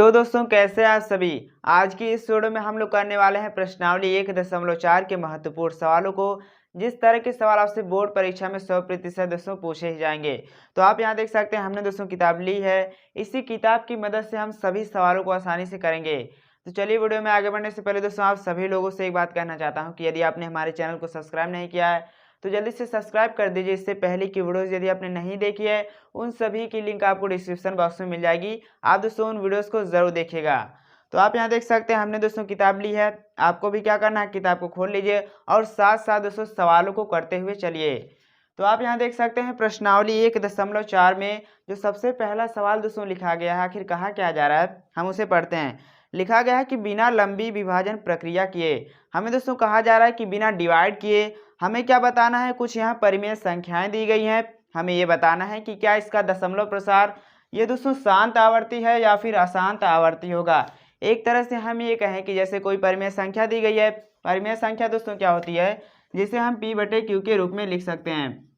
तो दोस्तों कैसे हैं आप सभी। आज की इस वीडियो में हम लोग करने वाले हैं प्रश्नावली 1.4 के महत्वपूर्ण सवालों को। जिस तरह के सवाल आपसे बोर्ड परीक्षा में 100% दोस्तों पूछे ही जाएंगे। तो आप यहां देख सकते हैं हमने दोस्तों किताब ली है। इसी किताब की मदद से हम सभी सवालों को आसानी से करेंगे। तो चलिए वीडियो में आगे बढ़ने से पहले दोस्तों आप सभी लोगों से एक बात कहना चाहता हूँ कि यदि आपने हमारे चैनल को सब्सक्राइब नहीं किया है तो जल्दी से सब्सक्राइब कर दीजिए। इससे पहले की वीडियोस यदि आपने नहीं देखी है उन सभी की लिंक आपको डिस्क्रिप्शन बॉक्स में मिल जाएगी। आप दोस्तों उन वीडियोस को जरूर देखिएगा। तो आप यहाँ देख सकते हैं हमने दोस्तों किताब ली है। आपको भी क्या करना है, किताब को खोल लीजिए और साथ साथ दोस्तों सवालों को करते हुए चलिए। तो आप यहाँ देख सकते हैं प्रश्नावली 1.4 में जो सबसे पहला सवाल दोस्तों लिखा गया है, आखिर कहा क्या जा रहा है हम उसे पढ़ते हैं। लिखा गया है कि बिना लंबी विभाजन प्रक्रिया किए, हमें दोस्तों कहा जा रहा है कि बिना डिवाइड किए हमें क्या बताना है। कुछ यहाँ परिमेय संख्याएं दी गई हैं, हमें ये बताना है कि क्या इसका दशमलव प्रसार ये दोस्तों शांत आवर्ती है या फिर अशांत आवर्ती होगा। एक तरह से हम ये कहें कि जैसे कोई परिमेय संख्या दी गई है, परिमेय संख्या दोस्तों क्या होती है, जिसे हम P/Q के रूप में लिख सकते हैं।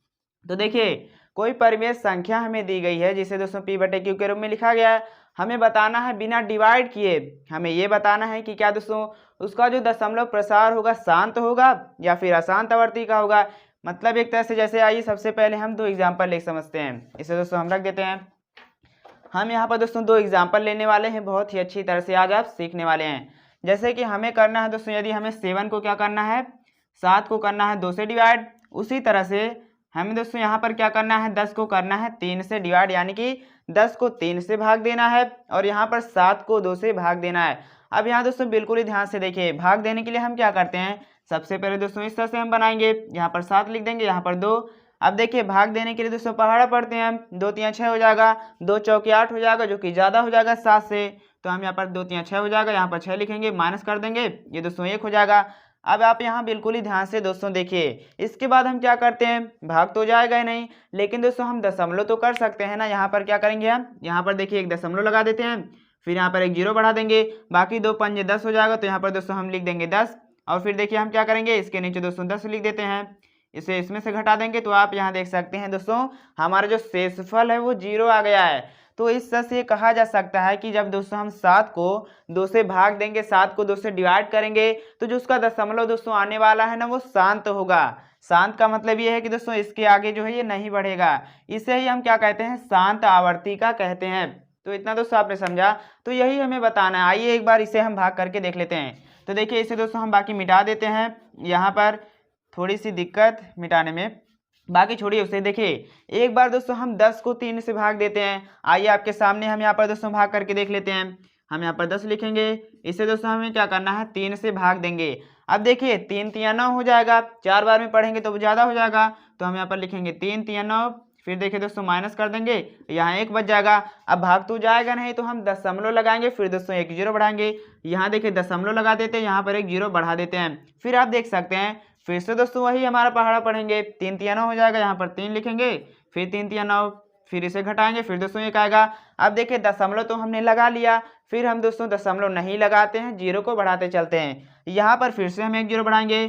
तो देखिए कोई परिमेय संख्या हमें दी गई है जिसे दोस्तों P/Q के रूप में लिखा गया है। हमें बताना है बिना डिवाइड किए, हमें ये बताना है कि क्या दोस्तों उसका जो दशमलव प्रसार होगा शांत होगा या फिर अशांत आवर्ती का होगा। मतलब एक तरह से जैसे आइए सबसे पहले हम दो एग्जाम्पल ले समझते हैं। इसे दोस्तों हम रख देते हैं। हम यहाँ पर दोस्तों दो एग्जाम्पल लेने वाले हैं, बहुत ही अच्छी तरह से आज आप सीखने वाले हैं। जैसे कि हमें करना है दोस्तों, यदि हमें 7 को क्या करना है, 7 को करना है 2 से डिवाइड, उसी तरह से हमें दोस्तों यहाँ पर क्या करना है, 10 को करना है 3 से डिवाइड, यानी कि 10 को 3 से भाग देना है और यहाँ पर 7 को 2 से भाग देना है। अब यहाँ दोस्तों बिल्कुल ही ध्यान से देखिए, भाग देने के लिए हम क्या करते हैं, सबसे पहले दोस्तों इस तरह से हम बनाएंगे, यहाँ पर 7 लिख देंगे, यहाँ पर 2। अब देखिए भाग देने के लिए दोस्तों पहाड़ा पढ़ते हैं हम, 2 3 6 हो जाएगा, 2 चौके 8 हो जाएगा जो कि ज़्यादा हो जाएगा 7 से। तो हम यहाँ पर 2 3 6 हो जाएगा, यहाँ पर 6 लिखेंगे, माइनस कर देंगे, ये दोस्तों 1 हो जाएगा। अब आप यहाँ बिल्कुल ही ध्यान से दोस्तों देखिए, इसके बाद हम क्या करते हैं, भाग तो जाएगा ही नहीं, लेकिन दोस्तों हम दशमलव तो कर सकते हैं ना। यहाँ पर क्या करेंगे हम, यहाँ पर देखिए एक दशमलव लगा देते हैं, फिर यहाँ पर एक जीरो बढ़ा देंगे, बाकी 2 पंजे 10 हो जाएगा। तो यहाँ पर दोस्तों हम लिख देंगे 10 और फिर देखिए हम क्या करेंगे, इसके नीचे दोस्तों 10 लिख देते हैं, इसे इसमें से घटा देंगे। तो आप यहाँ देख सकते हैं दोस्तों हमारा जो शेषफल है वो 0 आ गया है। तो इस तरह से कहा जा सकता है कि जब दोस्तों हम 7 को 2 से भाग देंगे, 7 को 2 से डिवाइड करेंगे, तो जो उसका दशमलव दोस्तों आने वाला है ना वो शांत होगा। शांत का मतलब ये है कि दोस्तों इसके आगे जो है ये नहीं बढ़ेगा। इसे ही हम क्या कहते हैं, शांत आवर्ती का कहते हैं। तो इतना दोस्तों आपने समझा, तो यही हमें बताना है। आइए एक बार इसे हम भाग करके देख लेते हैं। तो देखिए इसे दोस्तों हम बाकी मिटा देते हैं, यहाँ पर थोड़ी सी दिक्कत मिटाने में, बाकी छोड़िए उसे। देखिए एक बार दोस्तों हम 10 को 3 से भाग देते हैं। आइए आपके सामने हम यहाँ पर दोस्तों भाग करके देख लेते हैं। हम यहाँ पर 10 लिखेंगे, इसे दोस्तों हमें क्या करना है, 3 से भाग देंगे। अब देखिए 3 3 9 हो जाएगा, 4 बार में पढ़ेंगे तो ज़्यादा हो जाएगा। तो हम यहाँ पर लिखेंगे 3 3 9, फिर देखिए दोस्तों माइनस कर देंगे, यहाँ 1 बच जाएगा। अब भाग तो जाएगा नहीं तो हम दशमलव लगाएंगे, फिर दोस्तों एक जीरो बढ़ाएंगे, यहाँ देखिए दशमलव लगा देते हैं, यहाँ पर एक जीरो बढ़ा देते हैं। फिर आप देख सकते हैं फिर से दोस्तों वही हमारा पहाड़ा पढ़ेंगे, 3 3 9 हो जाएगा, यहाँ पर 3 लिखेंगे, फिर 3 3 9, फिर इसे घटाएंगे, फिर दोस्तों 1 आएगा। अब देखिए दशमलव तो हमने लगा लिया, फिर हम दोस्तों दशमलव नहीं लगाते हैं, जीरो को बढ़ाते चलते हैं। यहाँ पर फिर से हम एक जीरो बढ़ाएंगे।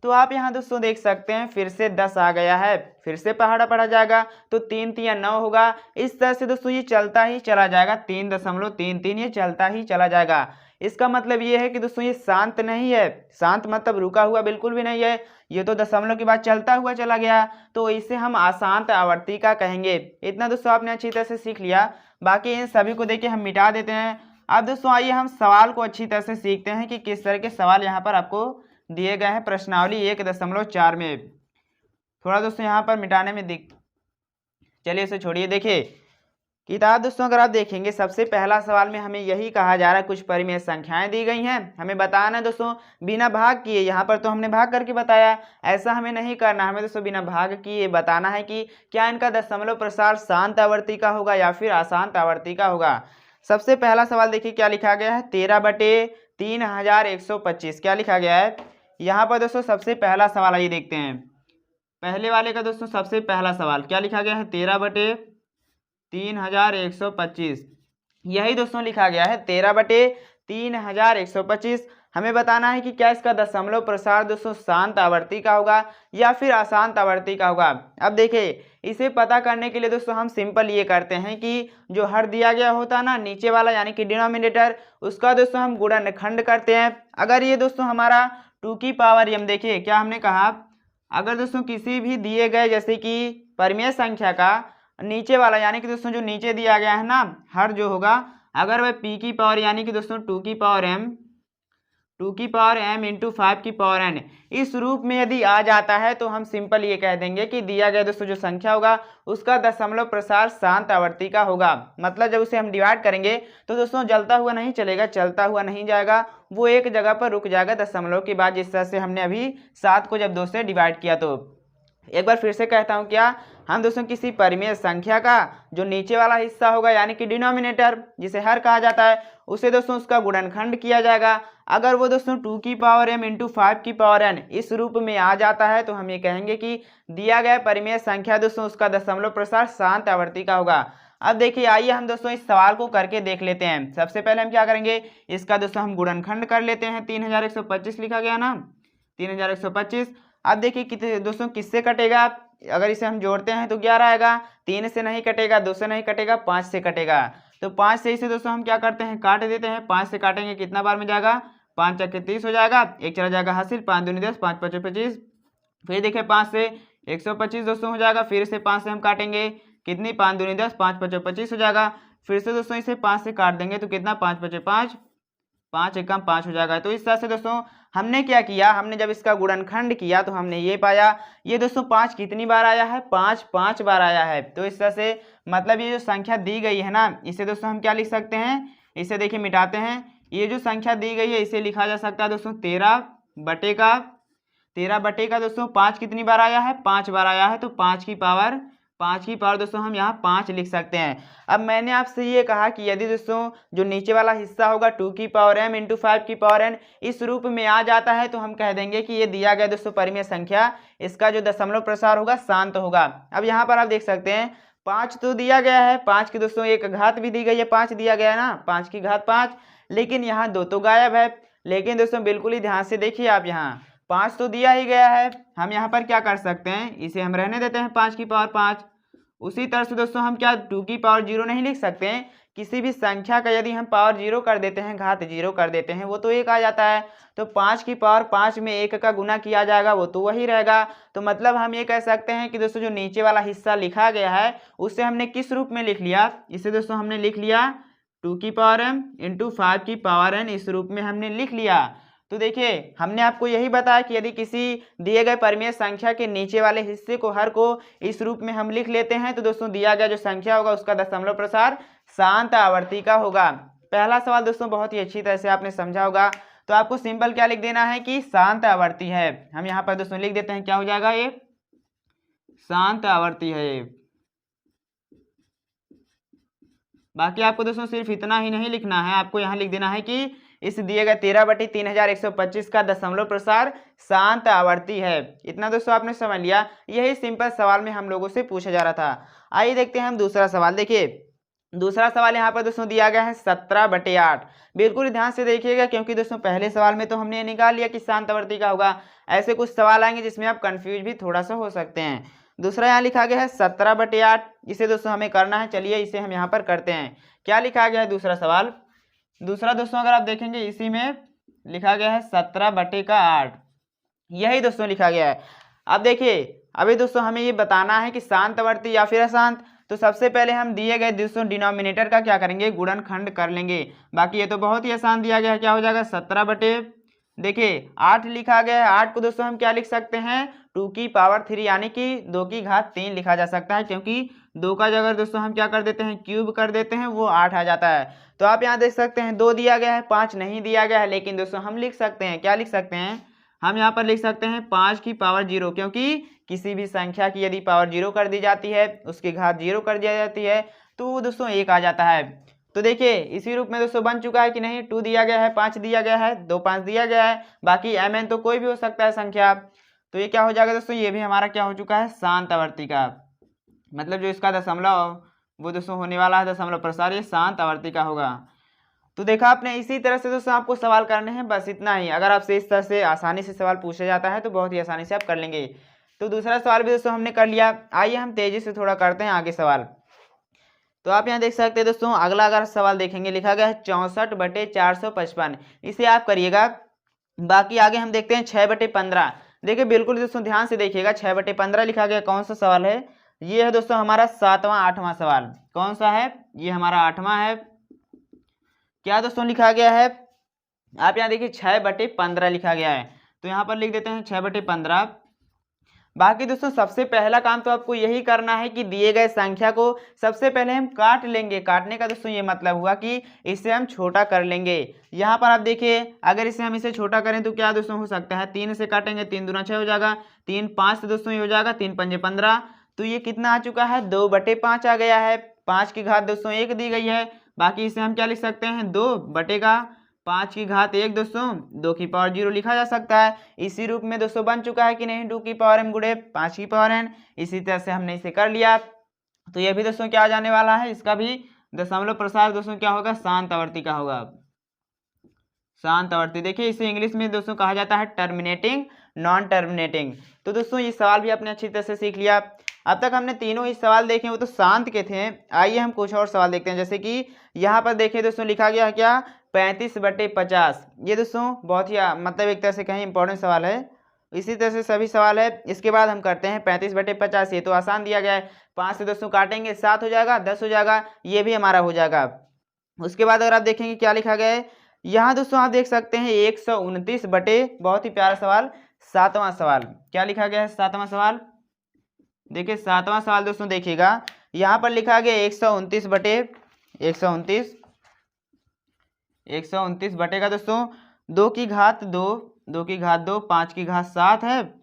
तो आप यहाँ दोस्तों देख सकते हैं फिर से 10 आ गया है, फिर से पहाड़ा पढ़ा जाएगा, तो 3 3 9 होगा। इस तरह से दोस्तों ये चलता ही चला जाएगा, 3.33 ये चलता ही चला जाएगा। इसका मतलब ये है कि दोस्तों ये शांत नहीं है। शांत मतलब रुका हुआ बिल्कुल भी नहीं है, ये तो दशमलव के बाद चलता हुआ चला गया, तो इसे हम अशांत आवर्ती का कहेंगे। इतना दोस्तों आपने अच्छी तरह से सीख लिया। बाकी इन सभी को देखिए हम मिटा देते हैं। अब दोस्तों आइए हम सवाल को अच्छी तरह से सीखते हैं कि किस तरह के सवाल यहाँ पर आपको दिए गए हैं प्रश्नावली 1.4 में। थोड़ा दोस्तों यहाँ पर मिटाने में चलिए इसे छोड़िए। देखिए किताब दोस्तों अगर आप देखेंगे सबसे पहला सवाल में हमें यही कहा जा रहा है, कुछ परिमेय संख्याएं दी गई हैं, हमें बताना है दोस्तों बिना भाग किए। यहाँ पर तो हमने भाग करके बताया, ऐसा हमें नहीं करना, हमें दोस्तों बिना भाग किए बताना है कि क्या इनका दशमलव प्रसार शांत आवर्ती का होगा या फिर अशांत आवर्ती का होगा। सबसे पहला सवाल देखिए क्या लिखा गया है, 13/3125 क्या लिखा गया है। यहाँ पर दोस्तों सबसे पहला सवाल आइए देखते हैं। पहले वाले का दोस्तों सबसे पहला सवाल क्या लिखा गया है, 13/3125, यही दोस्तों लिखा गया है 13/3125। हमें बताना है कि क्या इसका दशमलव प्रसार दोस्तों शांत आवर्ती का होगा या फिर अशांत आवर्ती का होगा। अब देखिए, इसे पता करने के लिए दोस्तों हम सिंपल ये करते हैं कि जो हर दिया गया होता है ना नीचे वाला यानी कि डिनोमिनेटर, उसका दोस्तों हम गुणनखंड करते हैं। अगर ये दोस्तों हमारा 2 की पावर m, देखिए क्या हमने कहा, अगर दोस्तों किसी भी दिए गए जैसे कि परिमेय संख्या का नीचे वाला यानी कि दोस्तों जो नीचे दिया गया है ना हर जो होगा, अगर वह p की पावर यानी कि दोस्तों 2 की पावर m इंटू 5 की पावर n इस रूप में यदि आ जाता है तो हम सिंपल ये कह देंगे कि दिया गया दोस्तों जो संख्या होगा उसका दशमलव प्रसार शांत आवर्ती का होगा। मतलब जब उसे हम डिवाइड करेंगे तो दोस्तों जलता हुआ नहीं चलेगा, चलता हुआ नहीं जाएगा, वो एक जगह पर रुक जाएगा दशमलव के बाद, जिस तरह से हमने अभी 7 को जब 2 से डिवाइड किया। तो एक बार फिर से कहता हूँ, क्या हम दोस्तों किसी परिमेय संख्या का जो नीचे वाला हिस्सा होगा यानी कि डिनोमिनेटर जिसे हर कहा जाता है, उसे दोस्तों उसका गुणनखंड किया जाएगा। अगर वो दोस्तों 2 की पावर m इंटू 5 की पावर n इस रूप में आ जाता है तो हम ये कहेंगे कि दिया गया परिमेय संख्या दोस्तों उसका दशमलव प्रसार शांत आवर्ती का होगा। अब देखिए, आइए हम दोस्तों इस सवाल को करके देख लेते हैं। सबसे पहले हम क्या करेंगे, इसका दोस्तों हम गुणनखंड कर लेते हैं। 3125 लिखा गया ना, 3125। अब देखिए कितने दोस्तों किससे कटेगा, अगर इसे हम जोड़ते हैं तो 11 आएगा, 3 से नहीं कटेगा, 2 से नहीं कटेगा, 5 से कटेगा। तो 5 से इसे दोस्तों हम क्या करते हैं, काट देते हैं। 5 से काटेंगे कितना बार में जाएगा, 5 चक्के 30 हो जाएगा, एक चला जाएगा हासिल, 5 दूनी 10, 5 पचे 25। फिर देखिए 5 से 125 दोस्तों हो जाएगा, फिर से 5 से हम काटेंगे कितनी, 5 दूनी 10, 5 पचे 25 हो जाएगा। फिर से दोस्तों इसे 5 से काट देंगे तो कितना, 5 पचे 5, 5 एकम 5 हो जाएगा। तो इस तरह से दोस्तों हमने क्या किया, हमने जब इसका गुणनखंड किया तो हमने ये पाया, ये दोस्तों 5 कितनी बार आया है, 5 बार आया है। तो इस तरह से मतलब ये जो संख्या दी गई है ना, इसे दोस्तों हम क्या लिख सकते हैं, इसे देखिए मिटाते हैं। ये जो संख्या दी गई है इसे लिखा जा सकता है दोस्तों 13 बटे का दोस्तों 5 कितनी बार आया है, 5 बार आया है। तो 5 की पावर दोस्तों हम यहाँ 5 लिख सकते हैं। अब मैंने आपसे ये कहा कि यदि दोस्तों जो नीचे वाला हिस्सा होगा 2 की पावर m इंटू 5 की पावर n इस रूप में आ जाता है तो हम कह देंगे कि ये दिया गया दोस्तों परिमेय संख्या, इसका जो दशमलव प्रसार होगा शांत होगा। अब यहाँ पर आप देख सकते हैं 5 तो दिया गया है, 5 की दोस्तों एक घात भी दी गई है, 5 दिया गया है ना, 5 की घात 5, लेकिन यहाँ 2 तो गायब है। लेकिन दोस्तों बिल्कुल ही ध्यान से देखिए आप, यहाँ 5 तो दिया ही गया है, हम यहाँ पर क्या कर सकते हैं, इसे हम रहने देते हैं 5 की पावर 5। उसी तरह से दोस्तों हम क्या 2 की पावर 0 नहीं लिख सकते हैं, किसी भी संख्या का यदि हम पावर 0 कर देते हैं, घात 0 कर देते हैं, वो तो 1 आ जाता है। तो 5 की पावर 5 में 1 का गुना किया जाएगा, वो तो वही रहेगा। तो मतलब हम ये कह सकते हैं कि दोस्तों जो नीचे वाला हिस्सा लिखा गया है उसे हमने किस रूप में लिख लिया, इसे दोस्तों हमने लिख लिया 2 की पावर m इंटू 5 की पावर n, इस रूप में हमने लिख लिया। तो देखिए हमने आपको यही बताया कि यदि किसी दिए गए परिमेय संख्या के नीचे वाले हिस्से को हर को इस रूप में हम लिख लेते हैं तो दोस्तों दिया गया जो संख्या होगा उसका दशमलव प्रसार शांत आवर्ती का होगा। पहला सवाल दोस्तों बहुत ही अच्छी तरह से आपने समझा होगा। तो आपको सिंपल क्या लिख देना है कि शांत आवर्ती है। हम यहाँ पर दोस्तों लिख देते हैं, क्या हो जाएगा, ये शांत आवर्ती है। बाकी आपको दोस्तों सिर्फ इतना ही नहीं लिखना है, आपको यहाँ लिख देना है कि इस दिए गए 13/3125 का दशमलव प्रसार शांत आवर्ती है। इतना दोस्तों आपने समझ लिया, यही सिंपल सवाल में हम लोगों से पूछा जा रहा था। आइए देखते हैं हम दूसरा सवाल। देखिए दूसरा सवाल यहाँ पर दोस्तों दिया गया है 17/8। बिल्कुल ध्यान से देखिएगा, क्योंकि दोस्तों पहले सवाल में तो हमने ये निकाल लिया कि शांत आवर्ती का होगा, ऐसे कुछ सवाल आएंगे जिसमें आप कंफ्यूज भी थोड़ा सा हो सकते हैं। दूसरा यहाँ लिखा गया है 17/8, इसे दोस्तों हमें करना है, चलिए इसे हम यहाँ पर करते हैं। क्या लिखा गया है दूसरा सवाल, दूसरा दोस्तों अगर आप देखेंगे इसी में लिखा गया है 17/8, यही दोस्तों लिखा गया है। अब देखिए अभी दोस्तों हमें ये बताना है कि शांत आवर्ती या फिर अशांत। तो सबसे पहले हम दिए गए दोस्तों डिनोमिनेटर का क्या करेंगे, गुणनखंड कर लेंगे। बाकी ये तो बहुत ही आसान दिया गया है, क्या हो जाएगा 17 देखिए 8 लिखा गया है। 8 को दोस्तों हम क्या लिख सकते हैं, 2 की पावर 3 यानी कि 2 की घात 3 लिखा जा सकता है, क्योंकि 2 का जगह दोस्तों हम क्या कर देते हैं, क्यूब कर देते हैं, वो 8 आ जाता है। तो आप यहाँ देख सकते हैं 2 दिया गया है, 5 नहीं दिया गया है, लेकिन दोस्तों हम लिख सकते हैं, क्या लिख सकते हैं, हम यहाँ पर लिख सकते हैं 5 की पावर 0, क्योंकि किसी भी संख्या की यदि पावर 0 कर दी जाती है, उसकी घात 0 कर दी जाती है, तो वो दोस्तों 1 आ जाता है। तो देखिए इसी रूप में दोस्तों बन चुका है कि नहीं, 2 दिया गया है, 5 दिया गया है, 2 5 दिया गया है, बाकी mn तो कोई भी हो सकता है संख्या। तो ये क्या हो जाएगा दोस्तों, ये भी हमारा क्या हो चुका है, शांत आवर्ती का, मतलब जो इसका दशमलव वो दोस्तों होने वाला है दशमलव प्रसार, ये शांत आवर्ती का होगा। तो देखा आपने, इसी तरह से दोस्तों आपको सवाल करने हैं, बस इतना ही। अगर आपसे इस तरह से आसानी से सवाल पूछा जाता है तो बहुत ही आसानी से आप कर लेंगे। तो दूसरा सवाल भी दोस्तों हमने कर लिया। आइए हम तेजी से थोड़ा करते हैं आगे सवाल। तो आप यहाँ देख सकते हैं दोस्तों, अगला अगर सवाल देखेंगे, लिखा गया है 64/455। इसे आप करिएगा। बाकी आगे हम देखते हैं 6/15। देखिए बिल्कुल दोस्तों ध्यान से देखिएगा, 6/15 लिखा गया, कौन सा सवाल है ये? है दोस्तों हमारा 8वां सवाल। कौन सा है ये? हमारा 8वां है। क्या दोस्तों लिखा गया है? आप यहाँ देखिए 6/15 लिखा गया है, तो यहाँ पर लिख देते हैं 6/15। बाकी दोस्तों सबसे पहला काम तो आपको यही करना है कि दिए गए संख्या को सबसे पहले हम काट लेंगे। काटने का दोस्तों ये मतलब हुआ कि इसे हम छोटा कर लेंगे। यहाँ पर आप देखिए, अगर इसे छोटा करें तो क्या दोस्तों हो सकता है, 3 से काटेंगे, 3 दूना 6 हो जाएगा, 3 5 से दोस्तों ये हो जाएगा, 3 पंजे 15। तो ये कितना आ चुका है? 2/5 आ गया है। 5 की घात दोस्तों 1 दी गई है। बाकी इसे हम क्या लिख सकते हैं? 2/5 की घात 1 दोस्तों 2 की पावर 0 लिखा जा सकता है। इसी रूप में दोस्तों बन चुका है कि नहीं? 2 की पावर m गुणे 5 की पावर n। इसी तरह से हमने इसे कर लिया। तो ये भी दोस्तों क्या आ जाने वाला है? इसका भी दशमलव प्रसार दोस्तों क्या होगा? शांत आवर्ती का होगा। शांत आवर्ती। देखिए इसे इंग्लिश में दोस्तों कहा जाता है टर्मिनेटिंग, नॉन टर्मिनेटिंग। तो दोस्तों ये सवाल भी आपने अच्छी तरह से सीख लिया। अब तक हमने तीनों ही सवाल देखे, वो तो शांत के थे। आइए हम कुछ और सवाल देखते हैं। जैसे कि यहाँ पर देखिए दोस्तों लिखा गया है क्या? 35/50। ये दोस्तों बहुत ही मतलब एक तरह से कहीं इंपॉर्टेंट सवाल है। इसी तरह से सभी सवाल है। इसके बाद हम करते हैं 35/50। ये तो आसान दिया गया है। 5 से दोस्तों काटेंगे, 7 हो जाएगा, 10 हो जाएगा, ये भी हमारा हो जाएगा। उसके बाद अगर आप देखेंगे क्या लिखा गया है, यहाँ दोस्तों आप देख सकते हैं 129 बटे, बहुत ही प्यारा सवाल, 7वां सवाल। क्या लिखा गया है? 7वां सवाल। देखिए 7वां सवाल दोस्तों देखिएगा, यहाँ पर लिखा गया 129 बटे 129। 129 बटे का दोस्तों 2 की घात 2, 2 की घात 2, 5 की घात 7 है,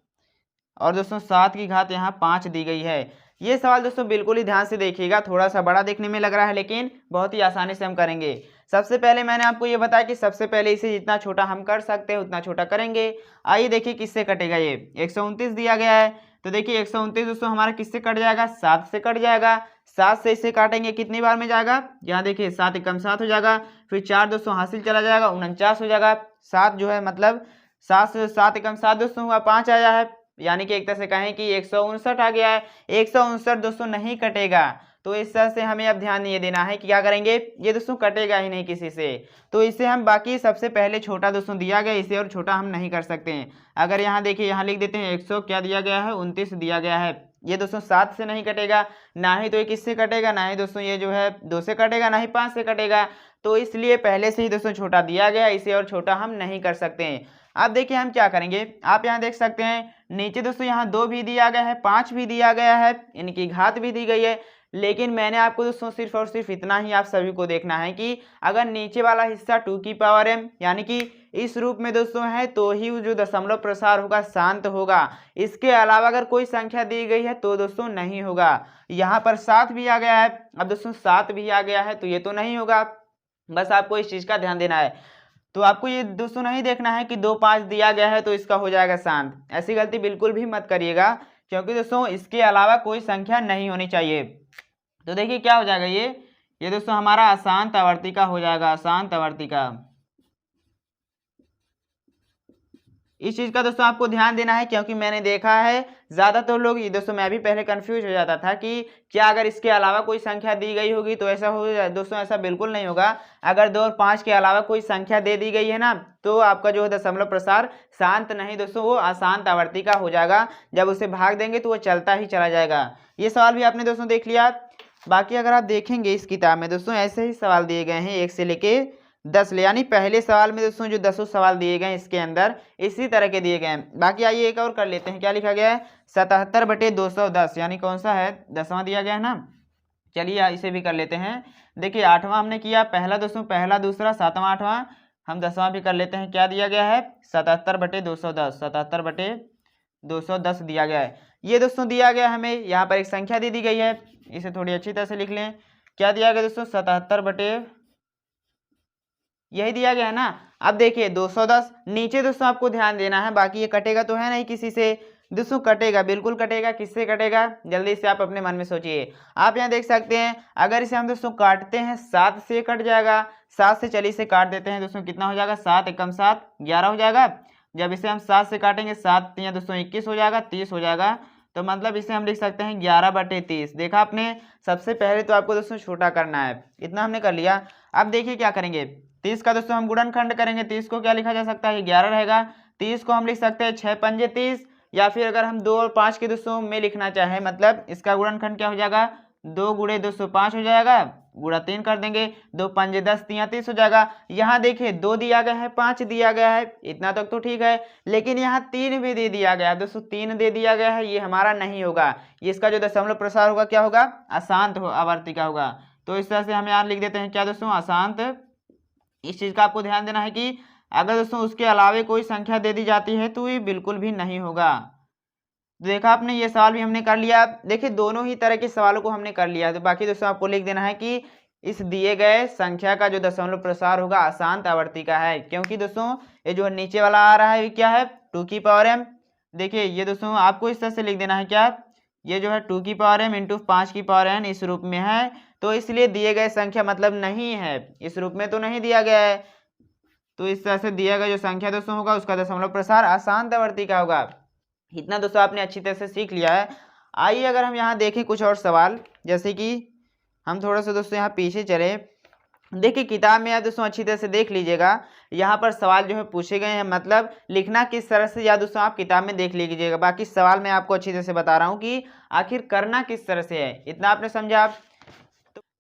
और दोस्तों 7 की घात यहाँ 5 दी गई है। ये सवाल दोस्तों बिल्कुल ही ध्यान से देखिएगा, थोड़ा सा बड़ा देखने में लग रहा है लेकिन बहुत ही आसानी से हम करेंगे। सबसे पहले मैंने आपको ये बताया कि सबसे पहले इसे जितना छोटा हम कर सकते हैं उतना छोटा करेंगे। आइए देखिए किससे कटेगा ये। 129 दिया गया है, तो देखिए 129 दोस्तों हमारा किससे कट जाएगा? 7 से कट जाएगा। 7 से इसे काटेंगे, कितनी बार में जाएगा? यहाँ देखिए 7 एकम 7 हो जाएगा, फिर 4 दोस्तों हासिल चला जाएगा, 49 हो जाएगा। 7 जो है मतलब 7 से 7 एकम 7 दोस्तों हुआ 5 आया है, यानी कि एक तरह से कहें कि 159 आ गया है। 159 दोस्तों नहीं कटेगा, तो इस तरह से हमें अब ध्यान ये देना है कि क्या करेंगे, ये दोस्तों कटेगा ही नहीं किसी से। तो इसे हम बाकी सबसे पहले छोटा दोस्तों दिया गया, इसे और छोटा हम नहीं कर सकते हैं। अगर यहाँ देखिए यहाँ लिख देते हैं 100 क्या दिया गया है? 29 दिया गया है। ये दोस्तों 7 से नहीं कटेगा, ना ही तो ये किससे कटेगा, ना ही दोस्तों ये जो है 2 से कटेगा, ना ही 5 से कटेगा। तो इसलिए पहले से ही दोस्तों छोटा दिया गया, इसे और छोटा हम नहीं कर सकते हैं। अब देखिए हम क्या करेंगे, आप यहाँ देख सकते हैं नीचे दोस्तों यहाँ 2 भी दिया गया है, 5 भी दिया गया है, इनकी घात भी दी गई है। लेकिन मैंने आपको दोस्तों सिर्फ और सिर्फ इतना ही आप सभी को देखना है कि अगर नीचे वाला हिस्सा 2 की पावर m यानी कि इस रूप में दोस्तों है तो ही जो दशमलव प्रसार होगा शांत होगा। इसके अलावा अगर कोई संख्या दी गई है तो दोस्तों नहीं होगा। यहाँ पर 7 भी आ गया है, अब दोस्तों 7 भी आ गया है तो ये तो नहीं होगा। बस आपको इस चीज का ध्यान देना है। तो आपको ये दोस्तों नहीं देखना है कि 2 5 दिया गया है तो इसका हो जाएगा शांत। ऐसी गलती बिल्कुल भी मत करिएगा, क्योंकि दोस्तों इसके अलावा कोई संख्या नहीं होनी चाहिए। तो देखिए क्या हो जाएगा, ये दोस्तों हमारा अशांत आवर्ती का हो जाएगा, अशांत आवर्ती का। इस चीज का दोस्तों आपको ध्यान देना है, क्योंकि मैंने देखा है ज्यादातर लोग, ये दोस्तों मैं भी पहले कंफ्यूज हो जाता था कि क्या अगर इसके अलावा कोई संख्या दी गई होगी तो ऐसा हो जाए। दोस्तों ऐसा बिल्कुल नहीं होगा। अगर 2 और 5 के अलावा कोई संख्या दे दी गई है ना, तो आपका जो है दशमलव प्रसार शांत नहीं दोस्तों, वो अशांत आवर्ती का हो जाएगा। जब उसे भाग देंगे तो वो चलता ही चला जाएगा। ये सवाल भी आपने दोस्तों देख लिया। बाकी अगर आप देखेंगे इस किताब में दोस्तों ऐसे ही सवाल दिए गए हैं 1 से लेके 10 ले, यानी पहले सवाल में दोस्तों जो 10 सवाल दिए गए हैं इसके अंदर इसी तरह के दिए गए हैं। बाकी आइए एक और कर लेते हैं। क्या लिखा गया है? 77/210, यानी कौन सा है? 10वां दिया गया है ना। चलिए इसे भी कर लेते हैं। देखिए 8वां हमने किया, पहला दोस्तों पहला दूसरा 7वां 8वां, हम 10वां भी कर लेते हैं। क्या दिया गया है? 77/210, 77/210 दिया गया है। ये दोस्तों दिया गया हमें, यहाँ पर एक संख्या दी गई है, इसे थोड़ी अच्छी तरह से लिख लें। क्या दिया गया दोस्तों? 77 यही दिया गया है ना। अब देखिए 210 नीचे दोस्तों आपको ध्यान देना है, बाकी ये कटेगा तो है नहीं किसी से, दोस्तों कटेगा, बिल्कुल कटेगा। किससे कटेगा, जल्दी से आप अपने मन में सोचिए। आप यहाँ देख सकते हैं, अगर इसे हम दोस्तों काटते हैं 7 से कट जाएगा। 7 से चलिए इसे काट देते हैं दोस्तों, कितना हो जाएगा, 7 एकम 7 11 हो जाएगा। जब इसे हम 7 से काटेंगे, 7 तियां दोस्तों 21 हो जाएगा, 30 हो जाएगा। तो मतलब इसे हम लिख सकते हैं 11/30। देखा आपने, सबसे पहले तो आपको दोस्तों छोटा करना है, इतना हमने कर लिया। अब देखिए क्या करेंगे, 30 का दोस्तों हम गुणनखंड करेंगे। 30 को क्या लिखा जा सकता है, 11 रहेगा। 30 को हम लिख सकते हैं 6 पंजे 30, या फिर अगर हम 2 और 5 के दोस्तों में लिखना चाहें, मतलब इसका गुणनखंड क्या हो जाएगा, 2 गुणे 205 हो जाएगा, गुणा 3 कर देंगे, 2 पंजे 10 तियां 30 हो जाएगा। यहाँ देखिए 2 दिया गया है, 5 दिया गया है, इतना तक तो ठीक है। लेकिन यहाँ 3 भी दे दिया गया है दोस्तों, 3 दे दिया गया है, ये हमारा नहीं होगा। इसका जो दशमलव प्रसार होगा क्या होगा, अशांत आवर्ती का होगा। तो इस तरह से हम यहाँ लिख देते हैं क्या दोस्तों, अशांत। इस चीज का आपको ध्यान देना है कि अगर दोस्तों उसके अलावे कोई संख्या दे दी जाती है तो ये बिल्कुल भी नहीं होगा। देखा आपने, ये सवाल भी हमने कर लिया। देखिए दोनों ही तरह के सवालों को हमने कर लिया। तो बाकी दोस्तों आपको लिख देना है कि इस दिए गए संख्या का जो दशमलव प्रसार होगा अशांत आवर्ती का है, क्योंकि दोस्तों ये जो नीचे वाला आ रहा है ये क्या है, 2m। देखिए ये दोस्तों आपको इस तरह से लिख देना है क्या, ये जो है 2m इंटू 5n इस रूप में है। तो इसलिए दिए गए संख्या मतलब नहीं है, इस रूप में तो नहीं दिया गया है। तो इस तरह से दिया गया जो संख्या दोस्तों होगा उसका दशमलव प्रसार अशांत आवर्ती का होगा। इतना दोस्तों आपने अच्छी तरह से सीख लिया है। आइए अगर हम यहाँ देखें कुछ और सवाल, जैसे कि हम थोड़ा सा दोस्तों यहाँ पीछे चले। देखिए किताब में आप दोस्तों अच्छी तरह से देख लीजिएगा, यहाँ पर सवाल जो है पूछे गए हैं, मतलब लिखना किस तरह से, या दोस्तों आप किताब में देख लीजिएगा। बाकी सवाल मैं आपको अच्छी तरह से बता रहा हूँ कि आखिर करना किस तरह से है, इतना आपने समझा आप।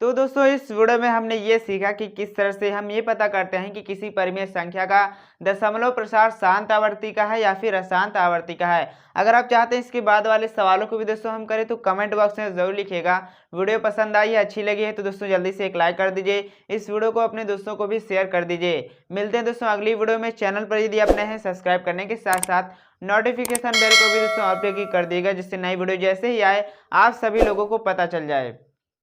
तो दोस्तों इस वीडियो में हमने ये सीखा कि किस तरह से हम ये पता करते हैं कि किसी परिमेय संख्या का दशमलव प्रसार शांत आवर्ती का है या फिर अशांत आवर्ती का है। अगर आप चाहते हैं इसके बाद वाले सवालों को भी दोस्तों हम करें तो कमेंट बॉक्स में जरूर लिखिएगा। वीडियो पसंद आई है, अच्छी लगी है तो दोस्तों जल्दी से एक लाइक कर दीजिए। इस वीडियो को अपने दोस्तों को भी शेयर कर दीजिए। मिलते हैं दोस्तों अगली वीडियो में। चैनल पर यदि आप नए हैं सब्सक्राइब करने के साथ साथ नोटिफिकेशन बेल को भी दोस्तों ऑल पे क्लिक कर दीजिएगा, जिससे नई वीडियो जैसे ही आए आप सभी लोगों को पता चल जाए।